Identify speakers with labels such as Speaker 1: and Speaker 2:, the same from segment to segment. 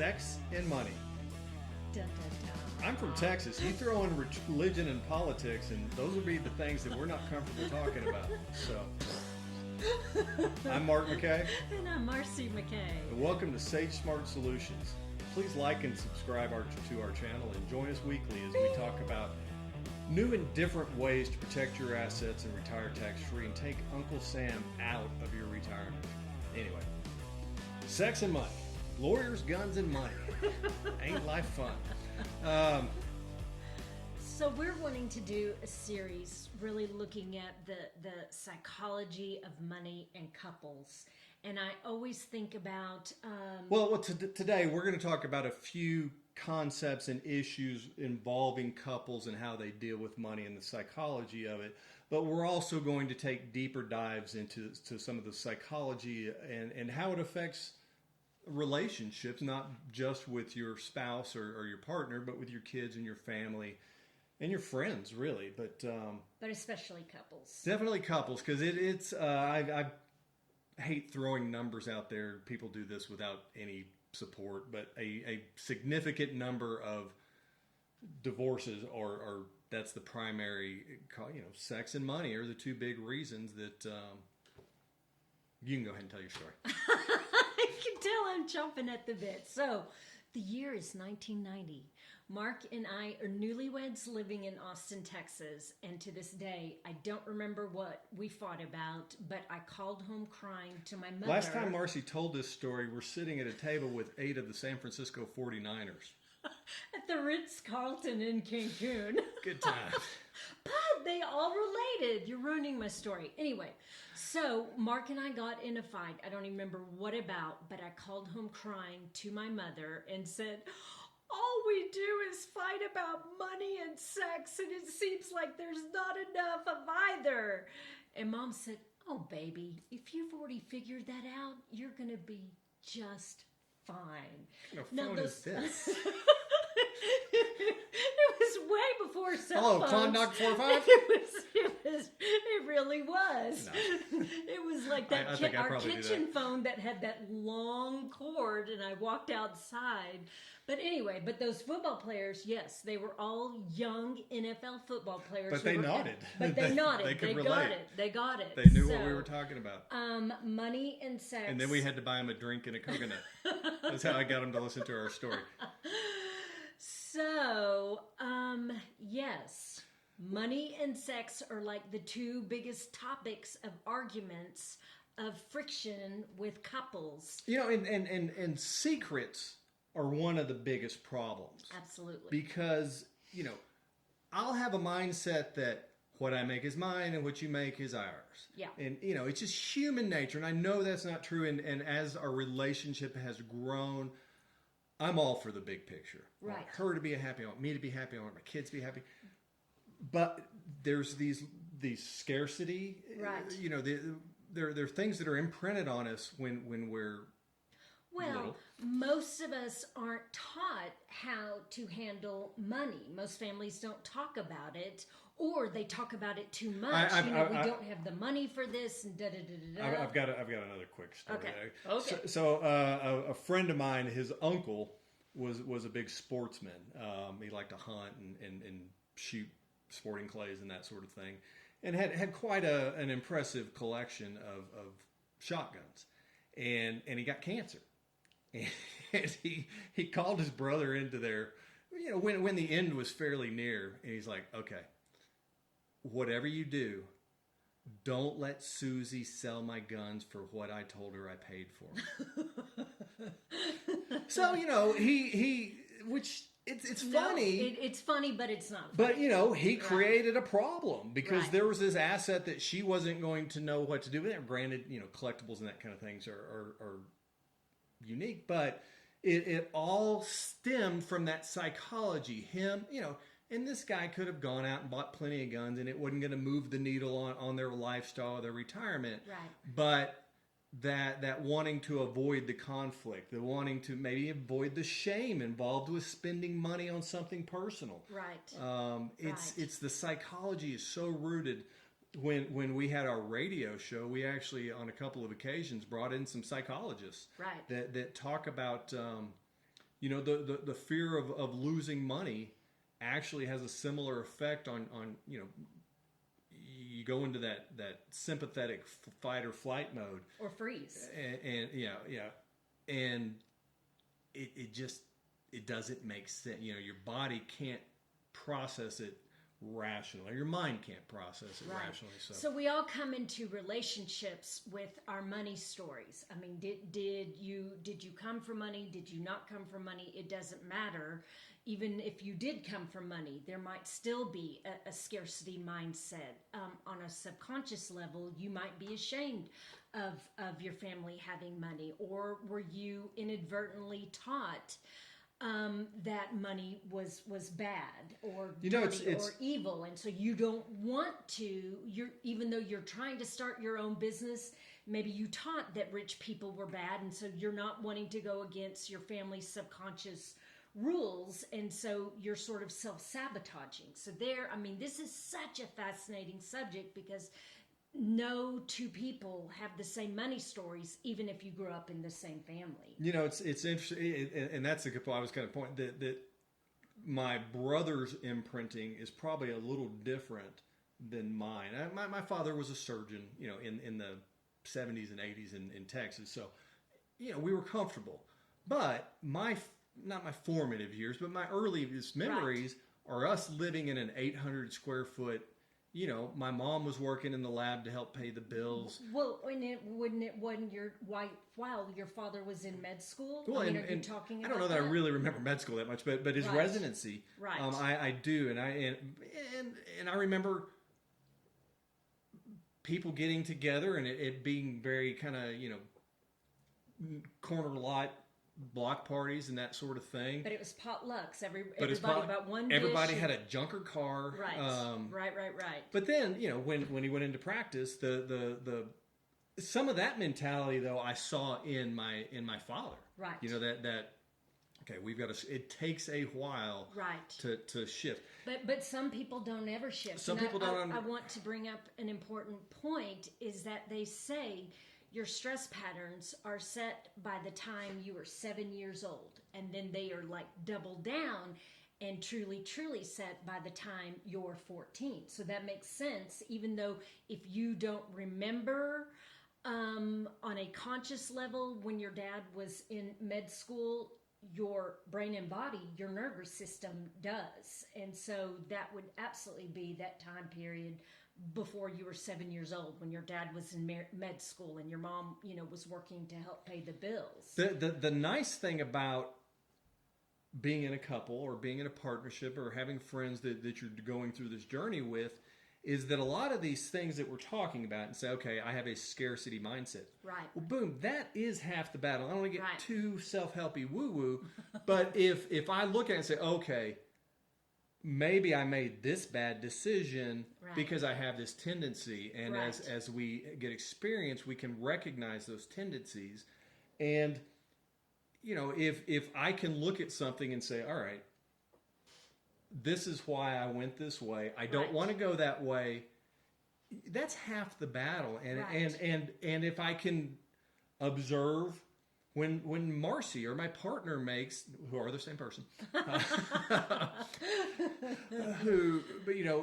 Speaker 1: sex and money.
Speaker 2: Dun, dun, dun.
Speaker 1: I'm from Texas. You throw in religion and politics, and those would be the things that we're not comfortable talking about. So, I'm Mark McKay.
Speaker 2: And I'm Marcy McKay.
Speaker 1: And welcome to Sage Smart Solutions. Please like and subscribe to our channel and join us weekly as we talk about new and different ways to protect your assets and retire tax-free and take Uncle Sam out of your retirement. Anyway, sex and money. Lawyers, guns, and money. Ain't life fun?
Speaker 2: So we're wanting to do a series really looking at the psychology of money and couples. And I always think about...
Speaker 1: Today we're going to talk about a few concepts and issues involving couples and how they deal with money and the psychology of it. But we're also going to take deeper dives into some of the psychology and how it affects relationships, not just with your spouse or your partner, but with your kids and your family and your friends, really. But
Speaker 2: especially couples.
Speaker 1: Definitely couples, because I hate throwing numbers out there. People do this without any support, but a significant number of divorces are that's the primary, sex and money are the two big reasons that you can go ahead and tell your story.
Speaker 2: I can tell I'm chomping at the bit. So the year is 1990. Mark and I are newlyweds living in Austin, Texas, and to this day, I don't remember what we fought about, but I called home crying to my mother.
Speaker 1: Last time Marcy told this story, we're sitting at a table with 8 of the San Francisco 49ers.
Speaker 2: At the Ritz-Carlton in Cancun.
Speaker 1: Good time.
Speaker 2: But they all related. You're ruining my story. Anyway, so Mark and I got in a fight. I don't even remember what about, but I called home crying to my mother and said, all we do is fight about money and sex, and it seems like there's not enough of either. And Mom said, oh, baby, if you've already figured that out, you're going to be just fine.
Speaker 1: What kind of phone is this?
Speaker 2: It was way before cell phones.
Speaker 1: Hello, Klondike 45?
Speaker 2: It really was.
Speaker 1: No.
Speaker 2: It was like that our kitchen phone that had that long cord, and I walked outside. But anyway, those football players, yes, they were all young NFL football players.
Speaker 1: But they nodded.
Speaker 2: But they nodded.
Speaker 1: They could
Speaker 2: relate. They got it.
Speaker 1: They knew what we were talking about.
Speaker 2: Money and sex.
Speaker 1: And then we had to buy them a drink and a coconut. That's how I got them to listen to our story.
Speaker 2: So, yes, money and sex are like the two biggest topics of arguments, of friction with couples.
Speaker 1: And secrets are one of the biggest problems.
Speaker 2: Absolutely.
Speaker 1: Because, I'll have a mindset that what I make is mine and what you make is ours.
Speaker 2: Yeah.
Speaker 1: And, it's just human nature. And I know that's not true. And as our relationship has grown, I'm all for the big picture.
Speaker 2: Right.
Speaker 1: I want her to be happy. I want me to be happy. I want my kids to be happy. But there's these scarcity.
Speaker 2: Right.
Speaker 1: There are things that are imprinted on us when we're little.
Speaker 2: Most of us aren't taught how to handle money. Most families don't talk about it, or they talk about it too much. We don't have the money for this, and da-da-da-da-da.
Speaker 1: I've got another quick story.
Speaker 2: Okay.
Speaker 1: So a friend of mine, his uncle was a big sportsman. He liked to hunt and shoot sporting clays and that sort of thing, and had quite an impressive collection of shotguns. And he got cancer. And he called his brother into there, when the end was fairly near, and he's like, okay, whatever you do, don't let Susie sell my guns for what I told her I paid for them. So, which it's funny.
Speaker 2: It's funny, but it's not funny.
Speaker 1: But, he created a problem because
Speaker 2: Right.
Speaker 1: there was this asset that she wasn't going to know what to do with it. Granted, collectibles and that kind of things are unique, but it all stemmed from that psychology. Him, and this guy could have gone out and bought plenty of guns, and it wasn't going to move the needle on their lifestyle or their retirement.
Speaker 2: Right.
Speaker 1: But that wanting to avoid the conflict, the wanting to maybe avoid the shame involved with spending money on something personal.
Speaker 2: Right.
Speaker 1: It's the psychology is so rooted. When we had our radio show, we actually on a couple of occasions brought in some psychologists
Speaker 2: right.
Speaker 1: that talk about the fear of losing money actually has a similar effect on you go into that sympathetic fight or flight mode
Speaker 2: or freeze,
Speaker 1: and and it doesn't make sense. Your body can't process it rationally. Your mind can't process it rationally.
Speaker 2: So we all come into relationships with our money stories. I mean, did you come from money? Did you not come from money? It doesn't matter. Even if you did come from money, there might still be a scarcity mindset. On a subconscious level, you might be ashamed of your family having money, or were you inadvertently taught that money was bad or dirty or evil, and so you don't want to. Even though you're trying to start your own business, maybe you taught that rich people were bad, and so you're not wanting to go against your family's subconscious rules, and so you're sort of self-sabotaging. So this is such a fascinating subject because no two people have the same money stories, even if you grew up in the same family.
Speaker 1: It's interesting, and that's a good point. I was going to point that my brother's imprinting is probably a little different than mine. My father was a surgeon, in the 70s and 80s in Texas, so we were comfortable. But not my formative years, but my earliest memories are us living in an 800 square foot. My mom was working in the lab to help pay the bills.
Speaker 2: Well, wasn't your wife while your father was in med school?
Speaker 1: Well,
Speaker 2: are you talking about
Speaker 1: I don't know that I really remember med school that much, but his residency,
Speaker 2: right?
Speaker 1: I do, and I remember people getting together and it being very kind of corner lot block parties and that sort of thing.
Speaker 2: But it was potlucks. Everybody about one dish.
Speaker 1: Everybody had a junker car.
Speaker 2: Right.
Speaker 1: But then, when he went into practice, the some of that mentality though I saw in my father.
Speaker 2: Right.
Speaker 1: That okay, we've got to. It takes a while. To shift.
Speaker 2: But some people don't ever shift.
Speaker 1: Some people don't.
Speaker 2: I want to bring up an important point is that they say your stress patterns are set by the time you are 7 years old, and then they are like doubled down and truly set by the time you're 14. So that makes sense, even though if you don't remember on a conscious level when your dad was in med school, your brain and body, your nervous system does. And so that would absolutely be that time period before you were 7 years old, when your dad was in med school and your mom, was working to help pay the bills.
Speaker 1: The nice thing about being in a couple or being in a partnership or having friends that you're going through this journey with is that a lot of these things that we're talking about and say, okay, I have a scarcity mindset.
Speaker 2: Right.
Speaker 1: Well, boom, that is half the battle. I don't want to get too self-helpy woo-woo, but if I look at it and say, okay, maybe I made this bad decision because I have this tendency. And as we get experience, we can recognize those tendencies. And, if I can look at something and say, all right, this is why I went this way. I don't want to go that way. That's half the battle. And if I can observe when Marcy or my partner makes, who are the same person,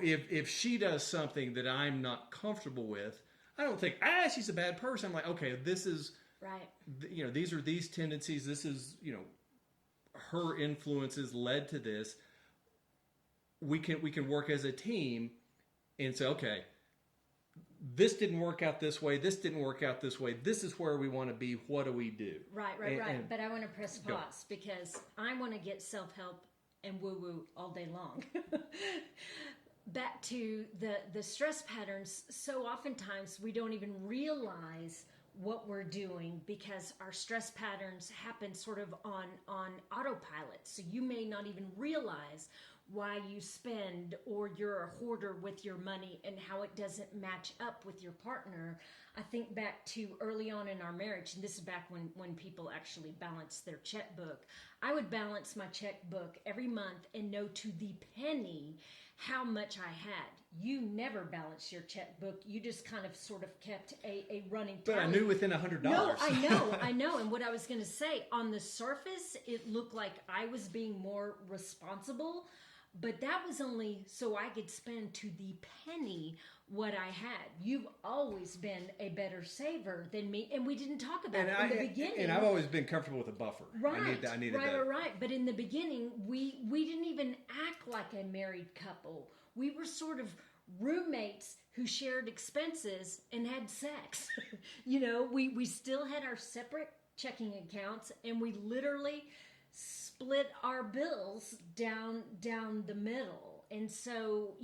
Speaker 1: if she does something that I'm not comfortable with, I don't think, she's a bad person. I'm like, okay, this is, these are these tendencies. This is, her influences led to this. We can work as a team and say, okay, this didn't work out this way. This didn't work out this way. This is where we want to be. What do we do?
Speaker 2: Right. But I want to press pause because I want to get self-help and woo-woo all day long. Back to the stress patterns. So oftentimes we don't even realize what we're doing because our stress patterns happen sort of on autopilot. So you may not even realize why you spend or you're a hoarder with your money and how it doesn't match up with your partner. I think back to early on in our marriage, and this is back when people actually balanced their checkbook. I would balance my checkbook every month and know to the penny how much I had. You never balanced your checkbook. You just kind of sort of kept a running tally.
Speaker 1: But I knew within $100.
Speaker 2: No, I know. And what I was going to say, on the surface, it looked like I was being more responsible, but that was only so I could spend to the penny what I had. You've always been a better saver than me, and we didn't talk about it in the beginning.
Speaker 1: And I've always been comfortable with a buffer.
Speaker 2: Right,
Speaker 1: I needed that.
Speaker 2: Right. But in the beginning, we didn't even act like a married couple. We were sort of roommates who shared expenses and had sex. We still had our separate checking accounts, and we literally split our bills down the middle. And so,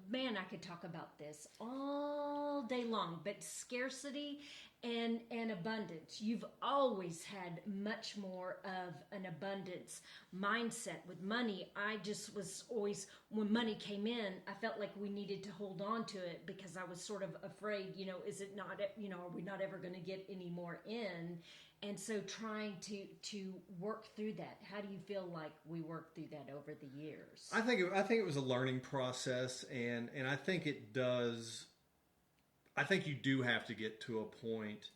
Speaker 2: man, I could talk about this all day long, but scarcity and abundance. You've always had much more of an abundance mindset with money. I just was always, when money came in, I felt like we needed to hold on to it because I was sort of afraid, is it not, are we not ever going to get any more in? And so trying to work through that. How do you feel like we worked through that over the years?
Speaker 1: I think it was a learning process, and I think it does. I think you do have to get to a point,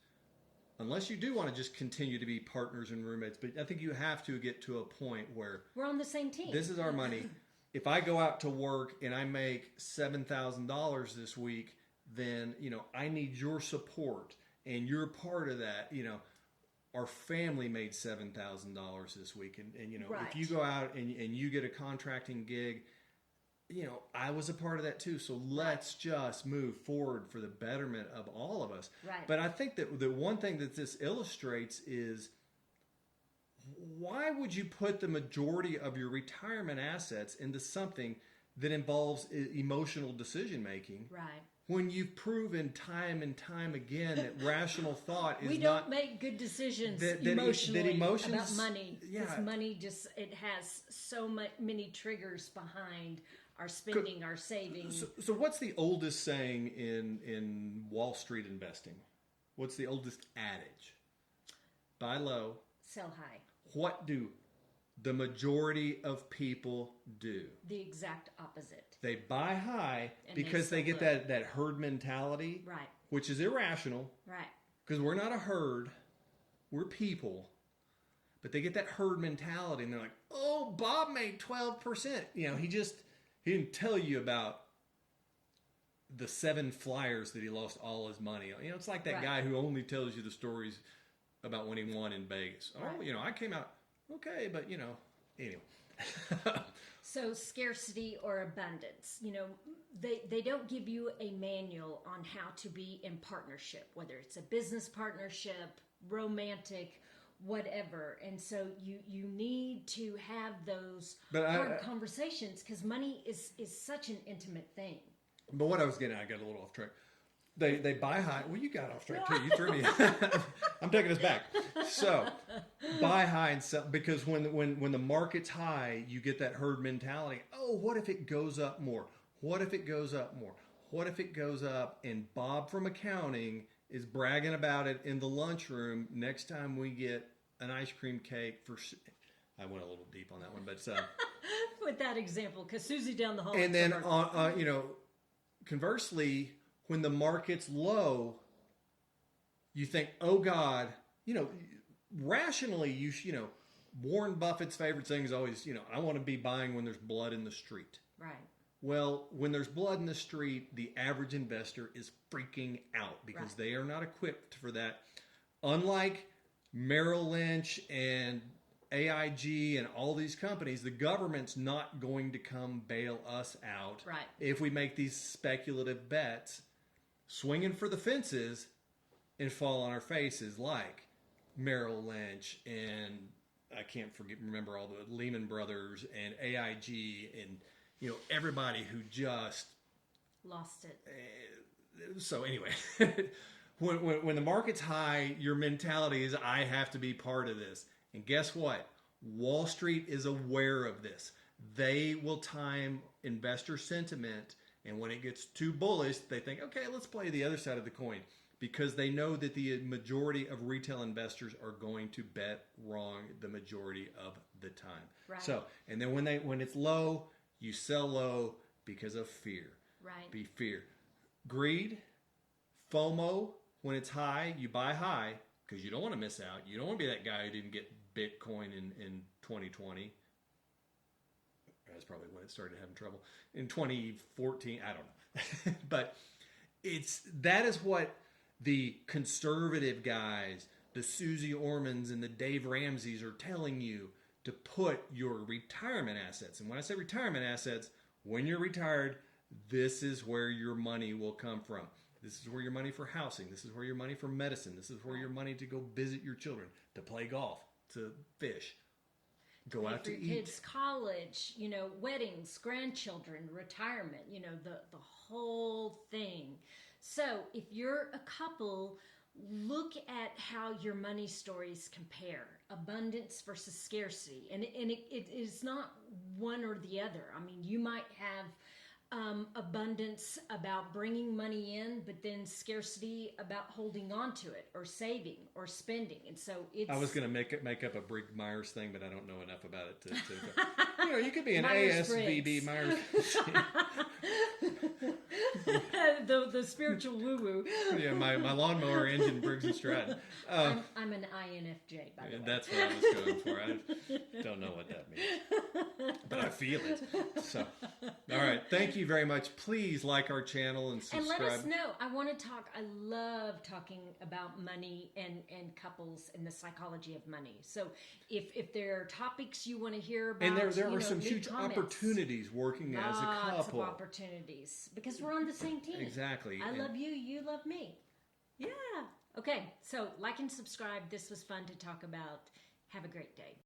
Speaker 1: unless you do want to just continue to be partners and roommates, but I think you have to get to a point where
Speaker 2: we're on the same team.
Speaker 1: This is our money. If I go out to work and I make $7,000 this week, then, I need your support, and you're part of that, Our family made $7,000 this week, and
Speaker 2: right.
Speaker 1: If you go out and you get a contracting gig, I was a part of that too. So let's just move forward for the betterment of all of us.
Speaker 2: Right.
Speaker 1: But I think that the one thing that this illustrates is, why would you put the majority of your retirement assets into something that involves emotional decision making?
Speaker 2: Right.
Speaker 1: When you've proven time and time again that rational thought is
Speaker 2: we don't make good decisions emotionally about money.
Speaker 1: Yeah.
Speaker 2: Because money just, it has so many triggers behind our spending, our saving.
Speaker 1: So what's the oldest saying in Wall Street investing? What's the oldest adage? Buy low.
Speaker 2: Sell high.
Speaker 1: What do the majority of people do?
Speaker 2: The exact opposite.
Speaker 1: They buy high
Speaker 2: and
Speaker 1: because they get that herd mentality,
Speaker 2: right? Which
Speaker 1: is irrational,
Speaker 2: right?
Speaker 1: Because we're not a herd, we're people. But they get that herd mentality, and they're like, "Oh, Bob made 12%." He didn't tell you about the 7 flyers that he lost all his money on. It's like that
Speaker 2: right.
Speaker 1: guy who only tells you the stories about when he won in Vegas.
Speaker 2: Right.
Speaker 1: Oh, I came out okay, but anyway.
Speaker 2: So scarcity or abundance, they don't give you a manual on how to be in partnership, whether it's a business partnership, romantic, whatever. And so you need to have those hard conversations, because money is such an intimate thing.
Speaker 1: But what I was getting at, I got a little off track. They buy high. Well, you got off track too. You threw me. I'm taking us back. So buy high and sell, because when the market's high, you get that herd mentality. Oh, what if it goes up more? What if it goes up more? What if it goes up? And Bob from accounting is bragging about it in the lunchroom next time we get an ice cream cake for. I went a little deep on that one, but
Speaker 2: with that example, because Susie down the hall.
Speaker 1: And then conversely, when the market's low, you think, oh God, rationally, Warren Buffett's favorite thing is always, I want to be buying when there's blood in the street.
Speaker 2: Right.
Speaker 1: Well, when there's blood in the street, the average investor is freaking out because they are not equipped for that. Unlike Merrill Lynch and AIG and all these companies, the government's not going to come bail us out if we make these speculative bets, swinging for the fences and fall on our faces, like Merrill Lynch and I can't remember all the Lehman Brothers and AIG and everybody who just
Speaker 2: lost it.
Speaker 1: So anyway, when the market's high, your mentality is, I have to be part of this. And guess what? Wall Street is aware of this. They will time investor sentiment, and when it gets too bullish, they think, okay, let's play the other side of the coin, because they know that the majority of retail investors are going to bet wrong the majority of the time.
Speaker 2: Right.
Speaker 1: So, and then when it's low, you sell low, because of fear.
Speaker 2: Right.
Speaker 1: Be fear. Greed, FOMO, when it's high, you buy high because you don't want to miss out. You don't want to be that guy who didn't get Bitcoin in 2020. That's probably when it started having trouble. In 2014, I don't know. But that is what the conservative guys, the Susie Ormans and the Dave Ramseys are telling you to put your retirement assets. And when I say retirement assets, when you're retired, this is where your money will come from. This is where your money for housing. This is where your money for medicine. This is where your money to go visit your children, to play golf, to fish, go out to eat.
Speaker 2: Kids' college, weddings, grandchildren, retirement, the whole thing. So if you're a couple, look at how your money stories compare. Abundance versus scarcity. And it is not one or the other. I mean, you might have abundance about bringing money in, but then scarcity about holding on to it or saving or spending. And so it's...
Speaker 1: I was going to make up a Briggs Myers thing, but I don't know enough about it to you could be an ASVB Myers.
Speaker 2: the spiritual woo-woo.
Speaker 1: Yeah, my lawnmower engine, Briggs and Stratton.
Speaker 2: I'm an INFJ, by the way.
Speaker 1: That's what I was going for. I don't know what that means, but I feel it. So, all right. Thank you very much. Please like our channel and subscribe.
Speaker 2: And let us know. I want to talk. I love talking about money and couples and the psychology of money. So if there are topics you want to hear about,
Speaker 1: and there are some huge opportunities working as a couple.
Speaker 2: Lots of opportunities because we're on the same team.
Speaker 1: Exactly.
Speaker 2: I love you. You love me. Yeah. Okay. So like and subscribe. This was fun to talk about. Have a great day.